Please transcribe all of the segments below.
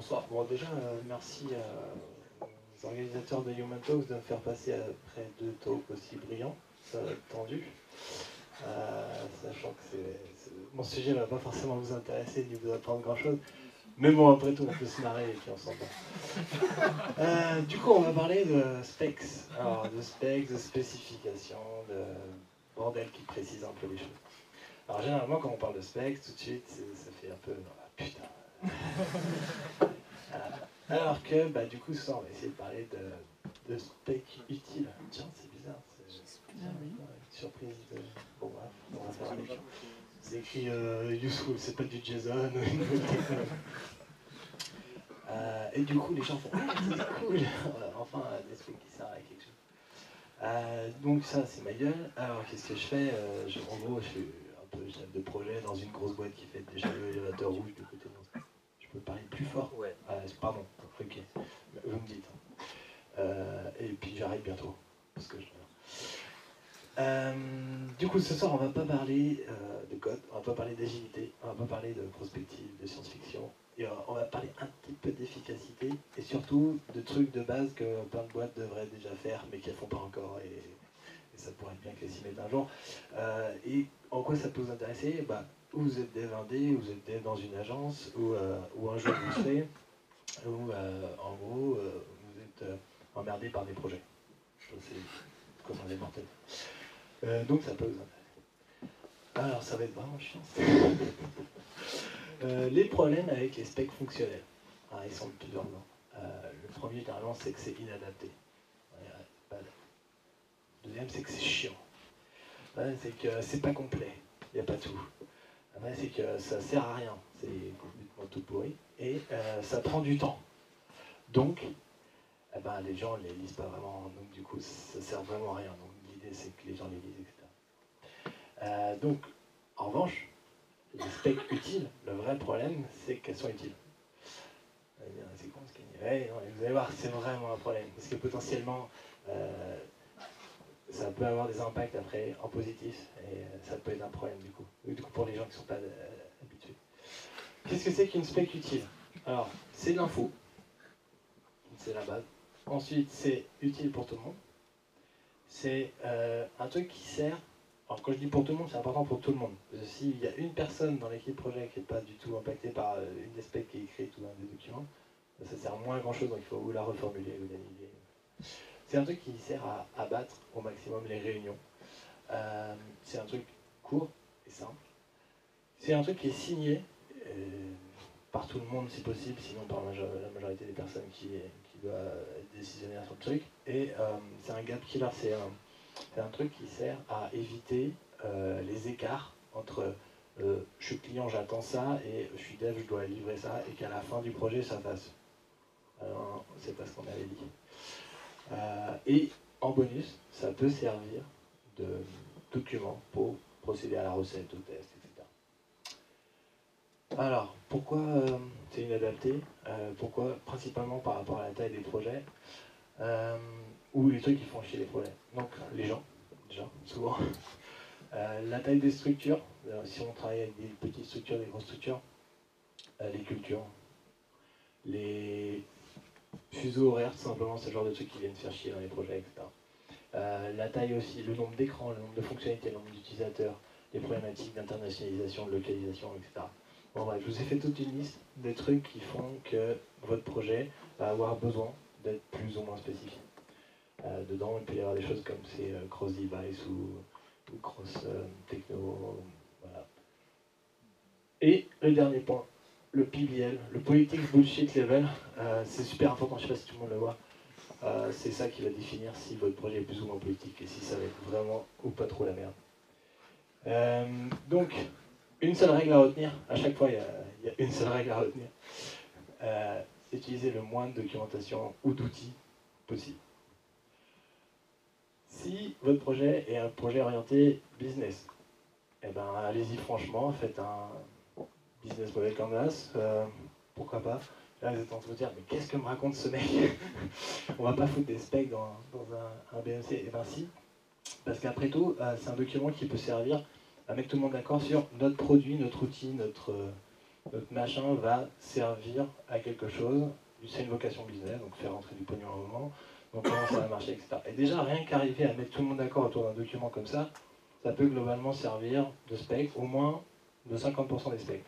Bonsoir. Bon, déjà, merci aux organisateurs de Human Talks de me faire passer après 2 talks aussi brillants. Ça va être tendu. Sachant que mon sujet ne va pas forcément vous intéresser ni vous apprendre grand-chose. Mais bon, après tout, on peut se marrer et puis on s'en bat. Du coup, on va parler de specs. Alors, de specs, de spécifications, de bordel qui précise un peu les choses. Alors, généralement, quand on parle de specs, tout de suite, ça fait un peu... Ah, putain. Alors que, du coup, ce soir, on va essayer de parler de specs utiles. Tiens, c'est bizarre. Une surprise de... Bon, bref, on va faire avec. C'est écrit useful, c'est pas du JSON ou une nouvelle technologie. Et du coup, les gens font c'est cool. Enfin, des specs qui servent à quelque chose. Donc ça, c'est ma gueule. Alors, qu'est-ce que je fais en gros, je suis un peu chef de projet dans une grosse boîte qui fait déjà l'élévateur rouge du côté de... Je peux parler plus fort? Ouais. Pardon, ok. Vous me dites. Et puis j'arrête bientôt. Parce que du coup, ce soir, on va pas parler de code, on va pas parler d'agilité, on va pas parler de prospective, de science-fiction. Et on va parler un petit peu d'efficacité et surtout de trucs de base que plein de boîtes devraient déjà faire mais qu'elles font pas encore. Et ça pourrait être bien qu'elles s'y mettent un jour. Et en quoi ça peut vous intéresser? Vous êtes dev indé, vous êtes dev dans une agence, ou un jour vous le serez, ou en gros, vous êtes emmerdé par des projets. C'est comme on est mortel. Donc ça peut vous intéresser. Alors ça va être vraiment chiant. Les problèmes avec les specs fonctionnels. Ils sont de plusieurs ordres. Le premier, généralement, c'est que c'est inadapté. Le deuxième, c'est que c'est chiant. C'est que c'est pas complet. Il n'y a pas tout. Après, c'est que ça sert à rien. C'est complètement tout pourri. Et ça prend du temps. Donc, les gens ne les lisent pas vraiment. Donc, du coup, ça sert vraiment à rien. Donc, l'idée, c'est que les gens les lisent, etc. Donc, en revanche, les specs utiles, le vrai problème, c'est qu'elles sont utiles. C'est con ce qu'il dit. Ouais, non, vous allez voir, c'est vraiment un problème. Parce que potentiellement, ça peut avoir des impacts après en positif. Et ça peut être un problème du coup. Du coup, pour les gens qui ne sont pas habitués. Qu'est-ce que c'est qu'une spec utile? Alors, c'est de l'info. C'est la base. Ensuite, c'est utile pour tout le monde. C'est un truc qui sert... Alors quand je dis pour tout le monde, c'est important pour tout le monde. S'il y a une personne dans l'équipe projet qui n'est pas du tout impactée par une des specs qui est écrite ou un des documents, ça sert moins à grand chose, donc il faut ou la reformuler ou l'annuler. C'est un truc qui sert à abattre au maximum les réunions. C'est un truc court et simple. C'est un truc qui est signé par tout le monde si possible, sinon par la majorité des personnes qui doivent être décisionnaires sur le truc. Et c'est un gap killer, c'est un truc qui sert à éviter les écarts entre je suis client, j'attends ça, et je suis dev, je dois livrer ça, et qu'à la fin du projet, ça fasse. C'est pas ce qu'on avait dit. Et en bonus, ça peut servir de document pour procéder à la recette, au test, etc. Alors, pourquoi c'est inadapté? Pourquoi? Principalement par rapport à la taille des projets. Ou les trucs qui font chier les projets. Donc les gens, déjà, souvent. La taille des structures, si on travaille avec des petites structures, des grosses structures, les cultures, les fuseaux horaires, tout simplement, c'est le genre de trucs qui viennent faire chier dans les projets, etc. La taille aussi, le nombre d'écrans, le nombre de fonctionnalités, le nombre d'utilisateurs, les problématiques d'internationalisation, de localisation, etc. Bon bref, je vous ai fait toute une liste de trucs qui font que votre projet va avoir besoin d'être plus ou moins spécifique. Dedans, il peut y avoir des choses comme c'est cross-device ou cross-techno, voilà. Et le dernier point, le PBL, le Politics Bullshit Level, c'est super important, je ne sais pas si tout le monde le voit. C'est ça qui va définir si votre projet est plus ou moins politique et si ça va être vraiment ou pas trop la merde. Donc, une seule règle à retenir, à chaque fois il y a une seule règle à retenir. Utiliser le moins de documentation ou d'outils possible. Si votre projet est un projet orienté business, allez-y franchement, faites un business model canvas, pourquoi pas. Là, vous êtes en train de vous dire, mais qu'est-ce que me raconte ce mec? On va pas foutre des specs dans un BMC. Et bien si, parce qu'après tout, c'est un document qui peut servir à mettre tout le monde d'accord sur notre produit, notre outil, Notre machin va servir à quelque chose, c'est une vocation business, donc faire rentrer du pognon à un moment, donc comment ça va marcher, etc. Et déjà, rien qu'arriver à mettre tout le monde d'accord autour d'un document comme ça peut globalement servir de spec, au moins de 50% des specs.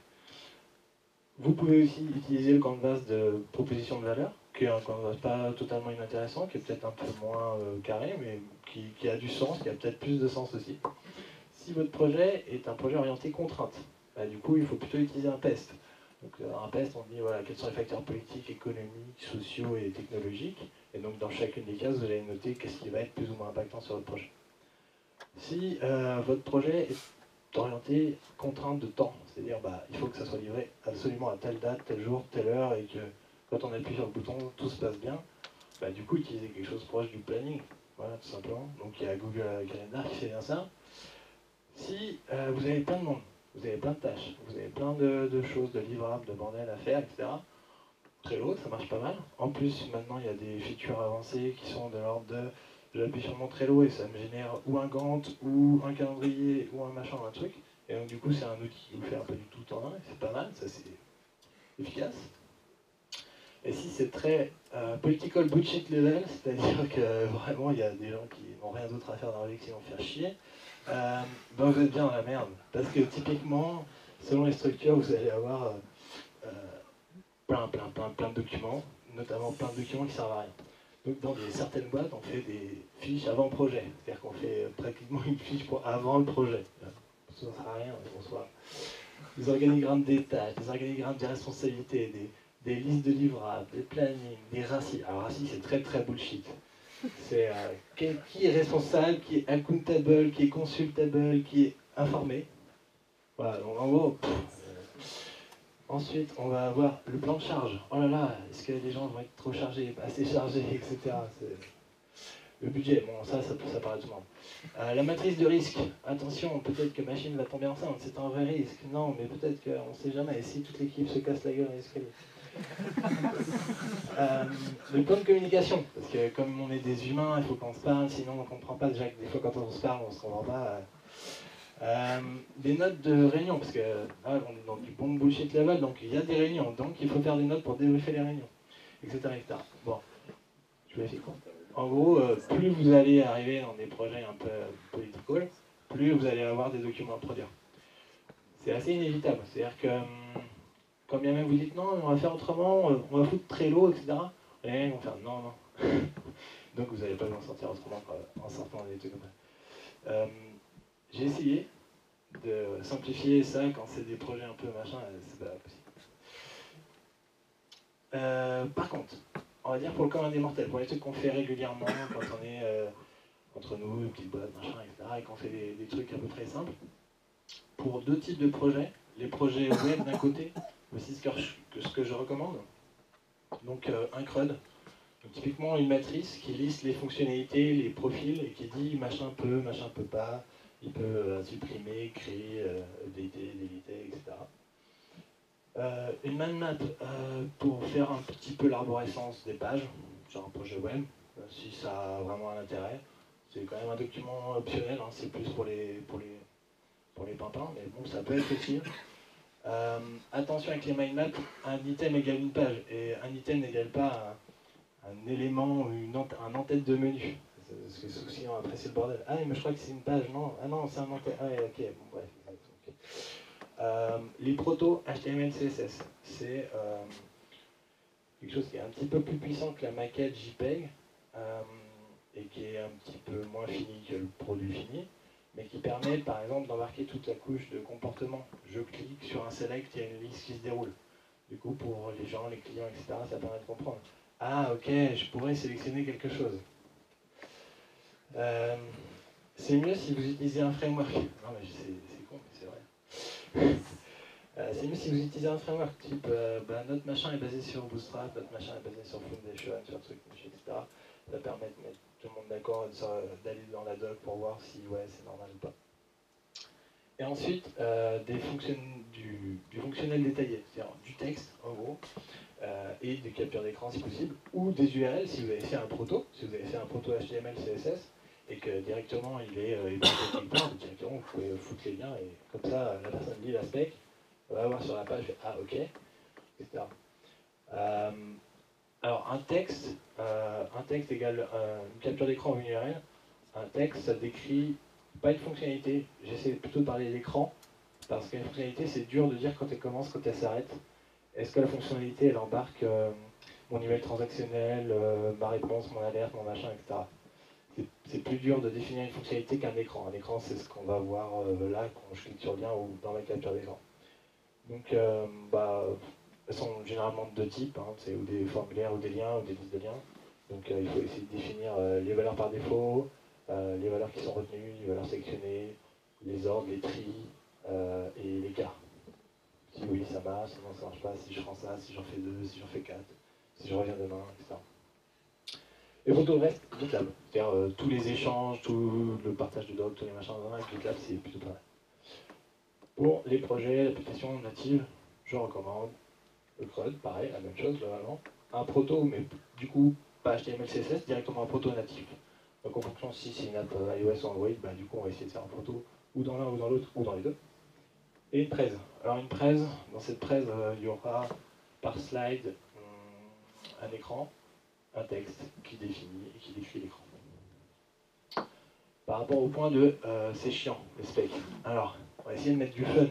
Vous pouvez aussi utiliser le canvas de proposition de valeur, qui est un canvas pas totalement inintéressant, qui est peut-être un peu moins carré, mais qui a du sens, qui a peut-être plus de sens aussi. Si votre projet est un projet orienté contrainte, bah, du coup, il faut plutôt utiliser un PEST. Donc, un PEST, on dit voilà, quels sont les facteurs politiques, économiques, sociaux et technologiques. Et donc, dans chacune des cases, vous allez noter qu'est-ce qui va être plus ou moins impactant sur votre projet. Si votre projet est orienté contrainte de temps, c'est-à-dire bah, il faut que ça soit livré absolument à telle date, tel jour, telle heure, et que quand on appuie sur le bouton, tout se passe bien, bah, du coup, utilisez quelque chose proche du planning. Voilà, tout simplement. Donc, il y a Google Calendar qui fait bien ça. Si vous avez plein de monde, vous avez plein de tâches, vous avez plein de choses, de livrables, de bordel à faire, etc. Trello, ça marche pas mal. En plus, maintenant, il y a des features avancées qui sont de l'ordre de j'appuie sur mon Trello et ça me génère ou un Gantt, ou un calendrier, ou un machin, un truc. Et donc, du coup, c'est un outil qui vous fait un peu du tout en un, et c'est pas mal, ça c'est efficace. Et si c'est très political bullshit level, c'est-à-dire que vraiment il y a des gens qui n'ont rien d'autre à faire dans la vie que sinon faire chier, ben vous êtes bien dans la merde. Parce que typiquement, selon les structures, vous allez avoir plein de documents, notamment plein de documents qui servent à rien. Donc dans certaines boîtes, on fait des fiches avant projet. C'est-à-dire qu'on fait pratiquement une fiche pour avant le projet. Ça ne sert à rien, bonsoir. Des organigrammes des tâches, des organigrammes des responsabilités, des listes de livrables, des plannings, des RACI. Alors RACI, c'est très très bullshit. C'est qui est responsable, qui est accountable, qui est consultable, qui est informé. Voilà, donc en gros, ensuite, on va avoir le plan de charge. Oh là là, est-ce que les gens vont être trop chargés, pas assez chargés, etc. Le budget, bon, ça paraît tout le monde. La matrice de risque. Attention, peut-être que machine va tomber enceinte, c'est un vrai risque. Non, mais peut-être qu'on ne sait jamais. Et si toute l'équipe se casse la gueule dans l'escalier. Le plan de communication, parce que comme on est des humains, il faut qu'on se parle, sinon on ne comprend pas. Déjà que des fois, quand on se parle, on ne se comprend pas. Des notes de réunion, parce que on est dans du bon bullshit level, donc il y a des réunions, donc il faut faire des notes pour débriefer les réunions, etc. etc. Bon, je vais faire quoi. En gros, plus vous allez arriver dans des projets un peu political, plus vous allez avoir des documents à produire. C'est assez inévitable, c'est-à-dire que quand bien même vous dites non, on va faire autrement, on va foutre Trello, etc. Et ils vont faire non, non. Donc vous n'allez pas vous en sortir autrement en sortant des trucs comme ça. J'ai essayé de simplifier ça quand c'est des projets un peu machin, c'est pas possible. Par contre, on va dire pour le commun des mortels, pour les trucs qu'on fait régulièrement quand on est entre nous, une petite boîte, machin, etc., et qu'on fait des trucs à peu près simples, pour deux types de projets, les projets web d'un côté, voici ce que je recommande. Donc un CRUD, donc, typiquement une matrice qui liste les fonctionnalités, les profils, et qui dit machin peut pas, il peut supprimer, créer, déliter, etc. Une mind map pour faire un petit peu l'arborescence des pages, sur un projet web, si ça a vraiment un intérêt. C'est quand même un document optionnel, hein, c'est plus pour les pimpins, mais bon, ça peut être utile. Attention avec les mind maps, un item égale une page, et un item n'égale pas un élément, un en-tête de menu. Parce que souvent après c'est le bordel. Ah mais je crois que c'est une page, non. Ah non, c'est un en-tête. Ah ouais, ok, bon bref. Okay. Les protos HTML CSS, c'est quelque chose qui est un petit peu plus puissant que la maquette JPEG et qui est un petit peu moins fini que le produit fini, mais qui permet par exemple d'embarquer toute la couche de comportement. Je clique sur un select, il y a une liste qui se déroule. Du coup, pour les gens, les clients, etc., ça permet de comprendre. Ah, ok, je pourrais sélectionner quelque chose. C'est mieux si vous utilisez un framework. Non, mais c'est con, mais c'est vrai. C'est mieux si vous utilisez un framework type notre machin est basé sur Bootstrap, notre machin est basé sur Foundation, sur truc, etc. Ça permet de mettre tout le monde d'accord, d'aller dans la doc pour voir si ouais, c'est normal ou pas. Et ensuite, du fonctionnel détaillé, c'est-à-dire du texte en gros, et des captures d'écran si possible, ou des URL si vous avez fait un proto, HTML, CSS, et que directement il est hébergé quelque part, directement vous pouvez foutre les liens, et comme ça la personne lit la spec, On va voir sur la page, je fais, ah ok, etc. Alors un texte égale une capture d'écran ou une URL. Un texte, ça décrit pas une fonctionnalité. J'essaie plutôt de parler d'écran, parce qu'une fonctionnalité, c'est dur de dire quand elle commence, quand elle s'arrête. Est-ce que la fonctionnalité, elle embarque mon email transactionnel, ma réponse, mon alerte, mon machin, etc. C'est plus dur de définir une fonctionnalité qu'un écran. Un écran, c'est ce qu'on va voir là quand je clique sur le lien ou dans la capture d'écran. Donc, elles sont généralement de deux types, hein, c'est ou des formulaires ou des liens ou des listes de liens. Donc il faut essayer de définir les valeurs par défaut, les valeurs qui sont retenues, les valeurs sélectionnées, les ordres, les tris et l'écart. Si oui, ça marche, sinon ça marche pas, si je prends ça, si j'en fais deux, si j'en fais quatre, si je reviens demain, etc. Et pour tout le reste, GitLab. C'est-à-dire tous les échanges, tout le partage de docs, tous les machins, GitLab c'est plutôt pas mal. Pour les projets, l'application native, je recommande le CRUD, pareil, la même chose globalement. Un proto, mais du coup, pas HTML, CSS, directement un proto natif. Donc en fonction si c'est une app iOS ou Android, du coup on va essayer de faire un proto ou dans l'un ou dans l'autre, ou dans les deux. Et une presse. Alors une presse, dans cette presse, il y aura par slide un écran, un texte qui définit et qui décrit l'écran. Par rapport au point de c'est chiant, les specs. Alors, on va essayer de mettre du fun.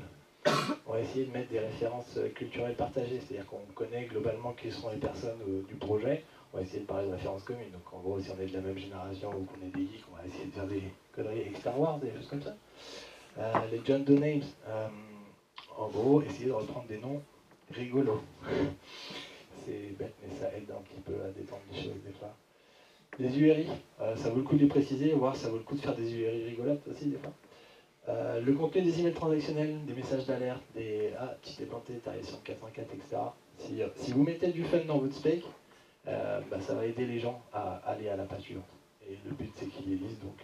On va essayer de mettre des références culturelles partagées, c'est-à-dire qu'on connaît globalement qui sont les personnes du projet. On va essayer de parler de références communes. Donc en gros, si on est de la même génération ou qu'on est des geeks, on va essayer de faire des conneries avec Star Wars, des choses comme ça. Les John Doe names, en gros, essayer de reprendre des noms rigolos. C'est bête, mais ça aide un petit peu à détendre les choses des fois. Les URI, ça vaut le coup de les préciser, voire ça vaut le coup de faire des URI rigolotes aussi des fois. Le contenu des emails transactionnels, des messages d'alerte, des « Ah, tu t'es planté, t'es arrivé sur 404, etc. » Si vous mettez du fun dans votre spec, ça va aider les gens à aller à la page suivante. Et le but, c'est qu'ils les lisent, donc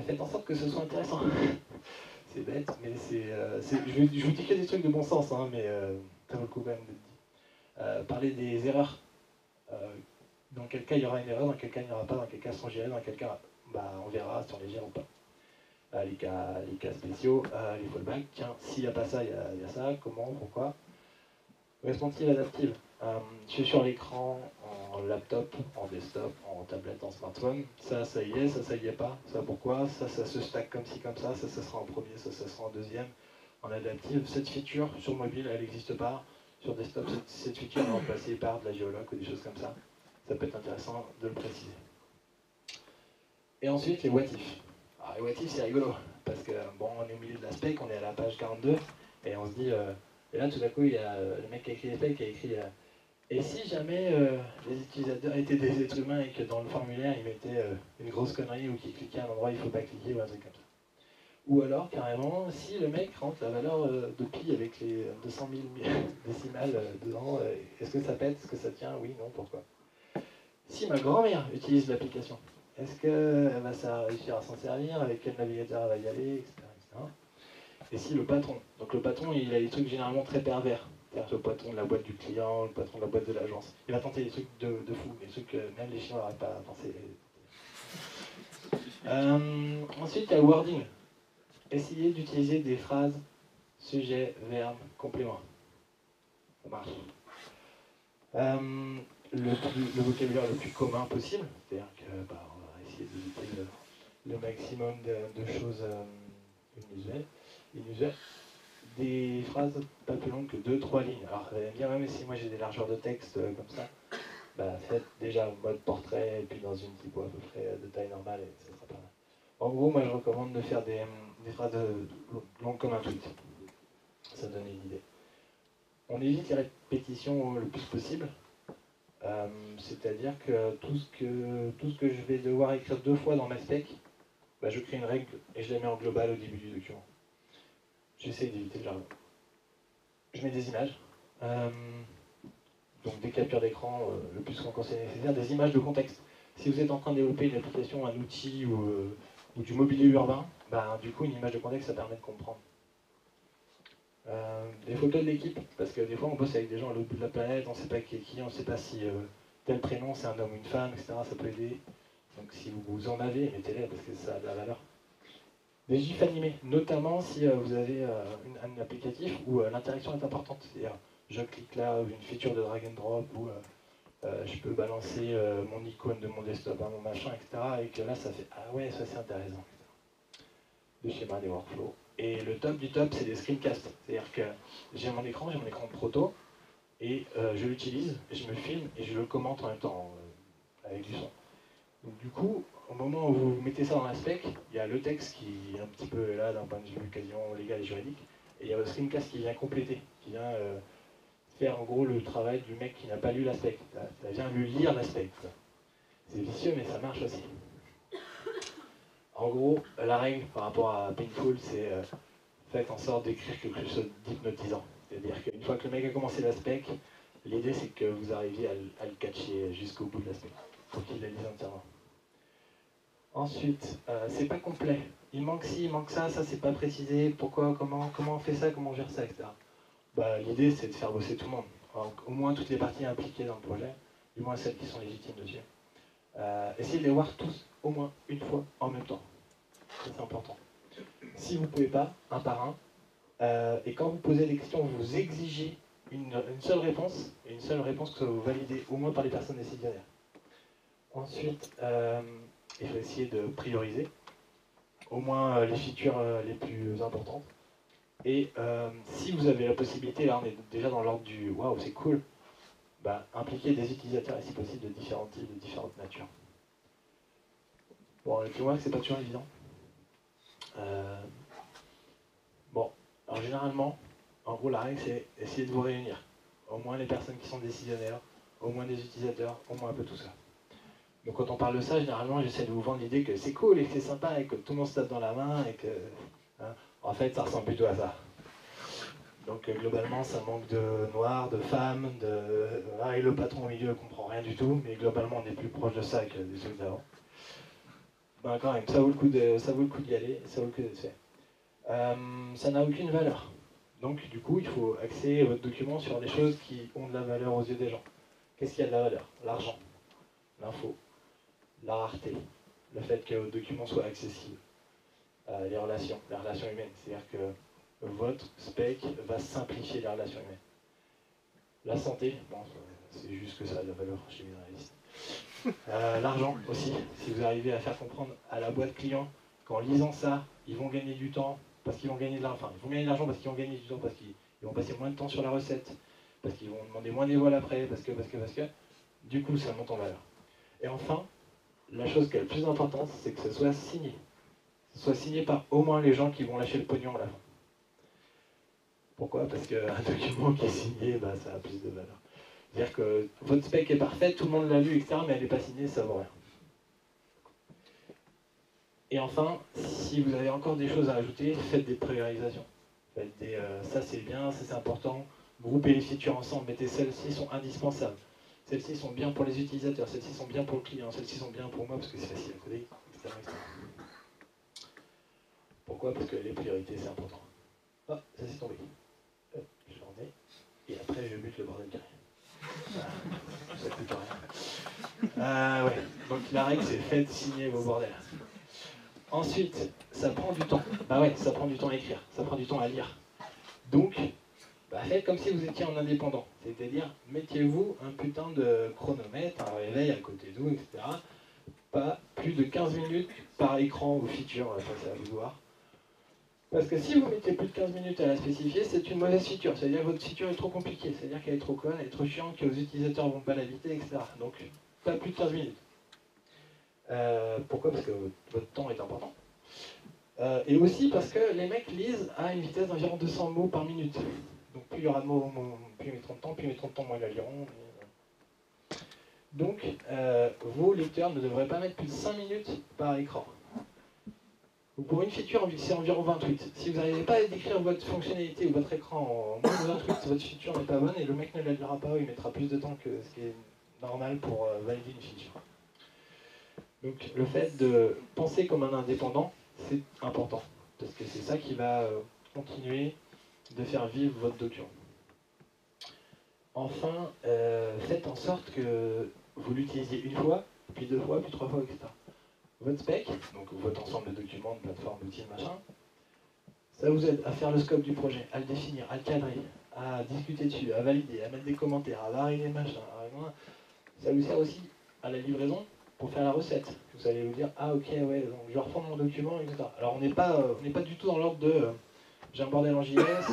faites en sorte que ce soit intéressant. C'est bête, mais je vous dis que des trucs de bon sens, hein, mais ça vaut le coup quand même de dire. Parler des erreurs. Dans quel cas il y aura une erreur, dans quel cas il n'y aura pas, dans quel cas sont gérés, dans quel cas on verra si on les gère ou pas. Les cas spéciaux, les fallbacks, tiens, s'il n'y a pas ça, il y a ça, comment, pourquoi. Responsive adaptive, je suis sur l'écran, en laptop, en desktop, en tablette, en smartphone, ça y est, ça y est pas, ça pourquoi, ça se stack comme ci, comme ça sera en premier, ça sera en deuxième. En adaptive, cette feature sur mobile, elle n'existe pas, sur desktop, cette feature est remplacée par de la géologue ou des choses comme ça. Ça peut être intéressant de le préciser. Et ensuite, les what if. Alors, les what if, c'est rigolo, parce que bon, on est au milieu de la spec, on est à la page 42, et on se dit, et là tout d'un coup, il y a le mec qui a écrit les specs qui a écrit et si jamais les utilisateurs étaient des êtres humains et que dans le formulaire, ils mettaient une grosse connerie ou qu'ils cliquaient à un endroit où il ne faut pas cliquer ou un truc comme ça. Ou alors, carrément, si le mec rentre la valeur de pi avec les 200 000 décimales dedans, est-ce que ça pète, est-ce que ça tient, oui, non, pourquoi? Si ma grand-mère utilise l'application, est-ce qu'elle va réussir à s'en servir, avec quel navigateur elle va y aller, etc., etc. Et si le patron, donc le patron il a des trucs généralement très pervers, c'est-à-dire le patron de la boîte du client, le patron de la boîte de l'agence, il va tenter des trucs de fou, des trucs que même les Chinois n'arrivent pas à penser. Ensuite il y a le wording, essayez d'utiliser des phrases, sujet, verbe, complément. Ça marche. Le vocabulaire le plus commun possible, c'est-à-dire qu'on va essayer d'éviter le maximum de choses inusuelles. Des phrases pas plus longues que 2-3 lignes. Alors, vous allez me dire, ouais, mais si moi j'ai des largeurs de texte comme ça, faites déjà en mode portrait et puis dans une typo à peu près de taille normale et ça sera pas mal. En gros, moi je recommande de faire des phrases longues comme un tweet. Ça donne une idée. On évite les répétitions le plus possible. C'est-à-dire que tout ce que je vais devoir écrire 2 fois dans ma spec, je crée une règle et je la mets en global au début du document. J'essaie d'éviter le jargon. Je mets des images, donc des captures d'écran le plus qu'on c'est nécessaire, des images de contexte. Si vous êtes en train de développer une application, un outil ou du mobilier urbain, du coup une image de contexte ça permet de comprendre. Des photos de l'équipe, parce que des fois on bosse avec des gens à l'autre bout de la planète, on ne sait pas qui est qui, on ne sait pas si tel prénom c'est un homme ou une femme, etc. Ça peut aider. Donc si vous en avez, mettez-les parce que ça a de la valeur. Des gifs animés, notamment si vous avez un applicatif où l'interaction est importante. C'est-à-dire, je clique là, une feature de drag and drop, ou je peux balancer mon icône de mon desktop à mon machin, etc. Et que là, ça fait « Ah ouais, ça c'est intéressant », des schémas, des workflows. Et le top du top, c'est des screencasts. C'est-à-dire que j'ai mon écran proto, et je l'utilise, je me filme, et je le commente en même temps, avec du son. Donc du coup, au moment où vous mettez ça dans la spec, il y a le texte qui est un petit peu là d'un point de vue quasiment légal et juridique, et il y a le screencast qui vient compléter, qui vient faire en gros le travail du mec qui n'a pas lu la spec. Ça vient lui lire la spec. C'est vicieux, mais ça marche aussi. En gros, la règle par rapport à Painful, c'est faites en sorte d'écrire quelque chose d'hypnotisant. C'est-à-dire qu'une fois que le mec a commencé la spec, l'idée c'est que vous arriviez à le catcher jusqu'au bout de la spec, pour qu'il la lise entièrement. Ensuite, c'est pas complet. Il manque ci, il manque ça c'est pas précisé. Pourquoi, comment on fait ça, comment on gère ça, etc. Bah, l'idée c'est de faire bosser tout le monde. Alors, au moins toutes les parties impliquées dans le projet, du moins celles qui sont légitimes dessus. Essayez de les voir tous au moins une fois en même temps. Ça, c'est important. Si vous ne pouvez pas, un par un, et quand vous posez des questions, vous exigez une seule réponse, et une seule réponse que vous validez au moins par les personnes décisionnaires. Ensuite, il faut essayer de prioriser, au moins les features les plus importantes. Et si vous avez la possibilité, là on est déjà dans l'ordre du « waouh, c'est cool », bah, impliquer des utilisateurs, et si possible, de différents types, de différentes natures. Bon, le teamwork, c'est pas toujours évident. Bon, alors généralement, en gros, la règle, c'est essayer de vous réunir. Au moins les personnes qui sont décisionnaires, au moins des utilisateurs, au moins un peu tout ça. Donc quand on parle de ça, généralement, j'essaie de vous vendre l'idée que c'est cool et que c'est sympa et que tout le monde se tape dans la main et que... Hein, en fait, ça ressemble plutôt à ça. Donc globalement, ça manque de noirs, de femmes, et le patron au milieu ne comprend rien du tout, mais globalement, on est plus proche de ça que des trucs d'avant. Ben quand même, ça vaut le coup d'y aller, ça vaut le coup d'être fait. Ça n'a aucune valeur. Donc du coup, il faut axer votre document sur des choses qui ont de la valeur aux yeux des gens. Qu'est-ce qui a de la valeur? L'argent, l'info, la rareté, le fait que votre document soit accessible, les relations humaines. C'est-à-dire que votre spec va simplifier les relations humaines. La santé, bon, c'est juste que ça a de la valeur chez les journalistes. L'argent aussi, si vous arrivez à faire comprendre à la boîte client qu'en lisant ça, ils vont gagner du temps, parce qu'ils vont gagner de l'argent, ils vont gagner de l'argent parce qu'ils vont gagner du temps, parce qu'ils vont passer moins de temps sur la recette, parce qu'ils vont demander moins des vols après, parce que, du coup ça monte en valeur. Et enfin, la chose qui est la plus importante, c'est que ce soit signé. Que ce soit signé par au moins les gens qui vont lâcher le pognon à la fin. Pourquoi? Parce qu'un document qui est signé, bah, ça a plus de valeur. C'est-à-dire que votre spec est parfait, tout le monde l'a lu, etc., mais elle n'est pas signée, ça vaut rien. Et enfin, si vous avez encore des choses à ajouter, faites des priorisations. Faites ça c'est bien, ça c'est important. Groupez les features ensemble, mettez celles-ci sont indispensables. Celles-ci sont bien pour les utilisateurs, celles-ci sont bien pour le client, celles-ci sont bien pour moi parce que c'est facile à coder, etc., etc. Pourquoi? Parce que les priorités c'est important. Ah, ça s'est tombé. Hop, je l'en ai. Et après je bute le bordel carré. Ça coûte rien. Ouais. Donc la règle c'est faites signer vos bordels. Ensuite, ça prend du temps. Bah ouais, ça prend du temps à écrire, ça prend du temps à lire. Donc, bah faites comme si vous étiez en indépendant. C'est-à-dire, mettez-vous un putain de chronomètre, un réveil à côté de vous, etc. Pas plus de 15 minutes par écran ou feature, ça c'est à vous de voir. Parce que si vous mettez plus de 15 minutes à la spécifier, c'est une mauvaise feature. C'est-à-dire que votre feature est trop compliquée, c'est-à-dire qu'elle est trop conne, elle est trop chiante, que vos utilisateurs ne vont pas l'habiter, etc. Donc, pas plus de 15 minutes. Pourquoi? Parce que votre temps est important. Et aussi parce que les mecs lisent à une vitesse d'environ 200 mots par minute. Donc plus il y aura de mots, plus ils mettront de temps, moins ils la liront. Donc vos lecteurs ne devraient pas mettre plus de 5 minutes par écran. Donc, pour une feature, c'est environ 28. Si vous n'arrivez pas à décrire votre fonctionnalité ou votre écran en moins de 28, votre feature n'est pas bonne et le mec ne la lira pas ou il mettra plus de temps que ce qui est normal pour valider une feature. Donc le fait de penser comme un indépendant, c'est important, parce que c'est ça qui va continuer de faire vivre votre document. Enfin, faites en sorte que vous l'utilisiez une fois, puis deux fois, puis trois fois, etc. votre spec, donc votre ensemble de documents, de plateformes, d'outils, machin. Ça vous aide à faire le scope du projet, à le définir, à le cadrer, à discuter dessus, à valider, à mettre des commentaires, à varier les machins. Ça vous sert aussi à la livraison pour faire la recette. Vous allez vous dire, ah ok, ouais, donc je vais reprendre mon document, etc. Alors on n'est pas du tout dans l'ordre de j'ai un bordel en JS,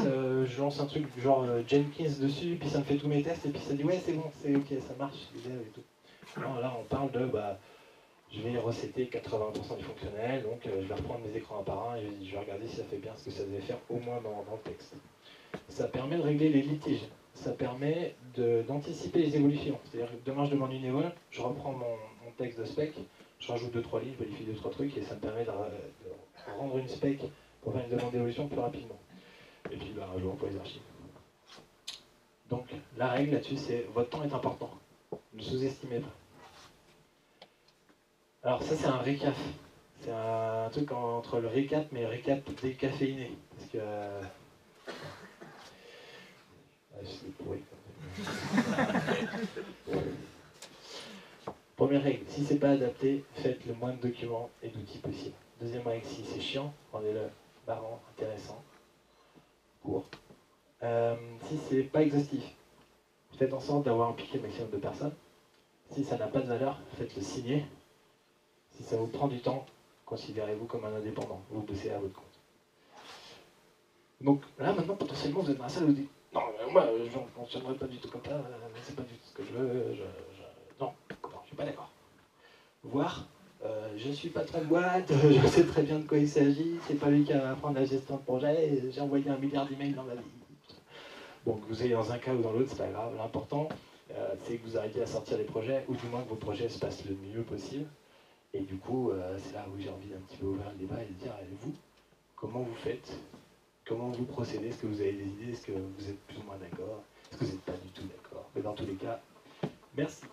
je lance un truc genre Jenkins dessus, puis ça me fait tous mes tests, et puis ça dit ouais c'est bon, c'est ok, ça marche, les devs et tout. Non, là on parle de je vais recéter 80% du fonctionnel, donc je vais reprendre mes écrans un par un et je vais regarder si ça fait bien ce que ça devait faire au moins dans le texte. Ça permet de régler les litiges, ça permet d'anticiper les évolutions. C'est-à-dire que demain je demande une évol, je reprends mon texte de spec, je rajoute 2-3 lignes, je modifie 2-3 trucs et ça me permet de rendre une spec pour faire une demande d'évolution plus rapidement. Et puis un jour pour les archives. Donc la règle là-dessus c'est votre temps est important, ne sous-estimez pas. Alors ça c'est un récap. C'est un truc entre le récap mais récap décaféiné. Parce que... c'est pourri. Première règle, si c'est pas adapté, faites le moins de documents et d'outils possible. Deuxième règle, si c'est chiant, rendez-le marrant, intéressant, court. Si c'est pas exhaustif, faites en sorte d'avoir impliqué le maximum de personnes. Si ça n'a pas de valeur, faites-le signer. Si ça vous prend du temps, considérez-vous comme un indépendant. Vous bossez à votre compte. Donc là, maintenant, potentiellement, vous êtes dans la salle et vous dites non, moi, je ne fonctionnerai pas du tout comme ça, c'est pas du tout ce que je veux, non, je suis pas d'accord. Voire, je suis patron de boîte, je sais très bien de quoi il s'agit, c'est pas lui qui va prendre la gestion de projet, j'ai envoyé 1 milliard d'emails dans ma vie. Bon, que vous ayez dans un cas ou dans l'autre, c'est pas grave. L'important, c'est que vous arriviez à sortir les projets, ou du moins que vos projets se passent le mieux possible. Et du coup, c'est là où j'ai envie d'un petit peu ouvrir le débat et de dire, et vous, comment vous faites? Comment vous procédez? Est-ce que vous avez des idées? Est-ce que vous êtes plus ou moins d'accord? Est-ce que vous n'êtes pas du tout d'accord? Mais dans tous les cas, merci.